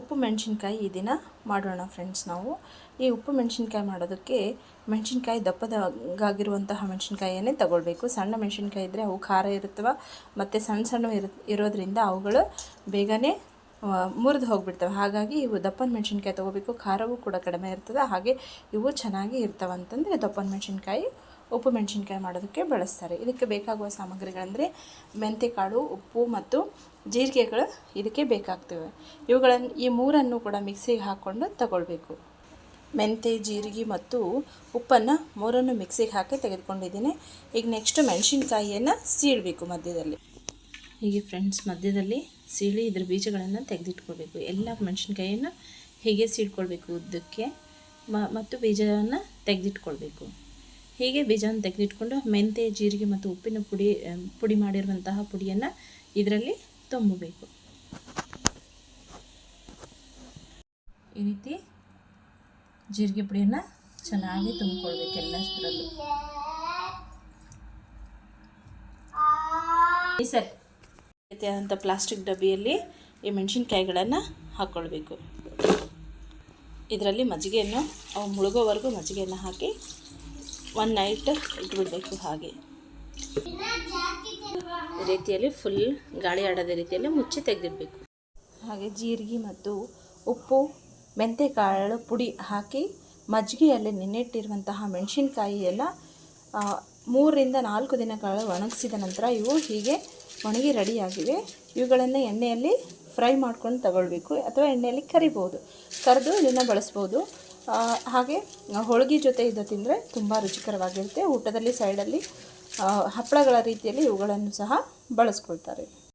ಉಪ್ಪು ಮೆಣಸಿನ್ಕಾಯಿ ಈ ದಿನ ಮಾಡೋಣ ಫ್ರೆಂಡ್ಸ್. ನಾವು ಈ ಉಪ್ಪು ಮೆಣಸಿನ್ಕಾಯಿ ಮಾಡೋದಕ್ಕೆ ಮೆಣಸಿನ್ಕಾಯಿ ದಪ್ಪದಾಗಿರುವಂತಹ ಮೆಣಸಿನ್ಕಾಯಿಯನ್ನೇ ತಗೊಳ್ಬೇಕು. ಸಣ್ಣ ಮೆಣಸಿನ್ಕಾಯಿ ಇದ್ದರೆ ಅವು ಖಾರ ಇರುತ್ತವೆ ಮತ್ತು ಸಣ್ಣ ಇರೋದ್ರಿಂದ ಅವುಗಳು ಬೇಗನೆ ಮುರಿದು ಹೋಗಿಬಿಡ್ತವೆ. ಹಾಗಾಗಿ ಇವು ದಪ್ಪನ ಮೆಣಸಿನ್ಕಾಯಿ ತೊಗೋಬೇಕು. ಖಾರವೂ ಕೂಡ ಕಡಿಮೆ ಇರ್ತದೆ, ಹಾಗೆ ಇವು ಚೆನ್ನಾಗಿ ಇರ್ತವೆ ಅಂತಂದರೆ ದಪ್ಪನ ಮೆಣಸಿನ್ಕಾಯಿ ಉಪ್ಪು ಮೆಣಸಿನ್ಕಾಯಿ ಮಾಡೋದಕ್ಕೆ ಬಳಸ್ತಾರೆ. ಇದಕ್ಕೆ ಬೇಕಾಗುವ ಸಾಮಗ್ರಿಗಳಂದರೆ ಮೆಂತ್ಯಕಾಳು, ಉಪ್ಪು ಮತ್ತು ಜೀರಿಗೆಗಳು ಇದಕ್ಕೆ ಬೇಕಾಗ್ತವೆ. ಈ ಮೂರನ್ನು ಕೂಡ ಮಿಕ್ಸಿಗೆ ಹಾಕ್ಕೊಂಡು ತಗೊಳ್ಬೇಕು. ಮೆಂತ್ಯ, ಜೀರಿಗೆ ಮತ್ತು ಉಪ್ಪನ್ನು ಮೂರನ್ನು ಮಿಕ್ಸಿಗೆ ಹಾಕಿ ತೆಗೆದುಕೊಂಡಿದ್ದೀನಿ. ಈಗ ನೆಕ್ಸ್ಟ್ ಮೆಣಸಿನ್ಕಾಯಿಯನ್ನು ಸೀಳಬೇಕು ಮಧ್ಯದಲ್ಲಿ. ಹೀಗೆ ಫ್ರೆಂಡ್ಸ್ ಮಧ್ಯದಲ್ಲಿ ಸೀಳಿ ಇದ್ರ ಬೀಜಗಳನ್ನು ತೆಗೆದಿಟ್ಕೊಳ್ಬೇಕು. ಎಲ್ಲ ಮೆಣಸಿನ್ಕಾಯಿಯನ್ನು ಹೀಗೆ ಸೀಳ್ಕೊಳ್ಬೇಕು ಉದ್ದಕ್ಕೆ ಮತ್ತು ಬೀಜವನ್ನು ತೆಗೆದಿಟ್ಕೊಳ್ಬೇಕು. ಹೀಗೆ ಬೀಜವನ್ನು ತೆಗೆದಿಟ್ಕೊಂಡು ಮೆಂತ್ಯ, ಜೀರಿಗೆ ಮತ್ತು ಉಪ್ಪಿನ ಪುಡಿ ಮಾಡಿರುವಂತಹ ಪುಡಿಯನ್ನು ಇದರಲ್ಲಿ ತುಂಬಬೇಕು. ಈ ರೀತಿ ಜೀರಿಗೆ ಪುಡಿಯನ್ನು ಚೆನ್ನಾಗಿ ತುಂಬಿಕೊಳ್ಬೇಕು ಎಲ್ಲದರಲ್ಲೂ. ಸರಿ ರೀತಿಯಾದಂಥ ಪ್ಲಾಸ್ಟಿಕ್ ಡಬ್ಬಿಯಲ್ಲಿ ಈ ಮೆಣಸಿನ್ಕಾಯಿಗಳನ್ನು ಹಾಕ್ಕೊಳ್ಬೇಕು. ಇದರಲ್ಲಿ ಮಜ್ಜಿಗೆಯನ್ನು ಅವು ಮುಳುಗೋವರೆಗೂ ಮಜ್ಜಿಗೆಯನ್ನು ಹಾಕಿ ಒಂದು ನೈಟ್ ಇಟ್ಬಿಡಬೇಕು. ಹಾಗೆ ಈ ರೀತಿಯಲ್ಲಿ ಫುಲ್ ಗಾಳಿ ಆಡೋದ ರೀತಿಯಲ್ಲಿ ಮುಚ್ಚಿ ತೆಗೆದಿಡಬೇಕು. ಹಾಗೆ ಜೀರಿಗೆ ಮತ್ತು ಉಪ್ಪು, ಮೆಂತ್ಯಕಾಳು ಪುಡಿ ಹಾಕಿ ಮಜ್ಜಿಗೆಯಲ್ಲಿ ನೆನೆಟ್ಟಿರುವಂತಹ ಮೆಣಸಿನ್ಕಾಯಿ ಎಲ್ಲ 3 ರಿಂದ 4 ದಿನಗಳ ಒಣಗಿಸಿದ ನಂತರ ಇವು ಹೀಗೆ ಒಣಗಿ ರೆಡಿಯಾಗಿವೆ. ಇವುಗಳನ್ನು ಎಣ್ಣೆಯಲ್ಲಿ ಫ್ರೈ ಮಾಡ್ಕೊಂಡು ತಗೊಳ್ಬೇಕು, ಅಥವಾ ಎಣ್ಣೆಯಲ್ಲಿ ಕರಿದು ಇದನ್ನು ಬಳಸ್ಬೋದು. ಹಾಗೆ ಹೋಳಿಗೆ ಜೊತೆ ಇದು ತಿಂದರೆ ತುಂಬ ರುಚಿಕರವಾಗಿರುತ್ತೆ. ಊಟದಲ್ಲಿ ಸೈಡಲ್ಲಿ ಹಪ್ಪಳಗಳ ರೀತಿಯಲ್ಲಿ ಇವುಗಳನ್ನು ಸಹ ಬಳಸ್ಕೊಳ್ತಾರೆ.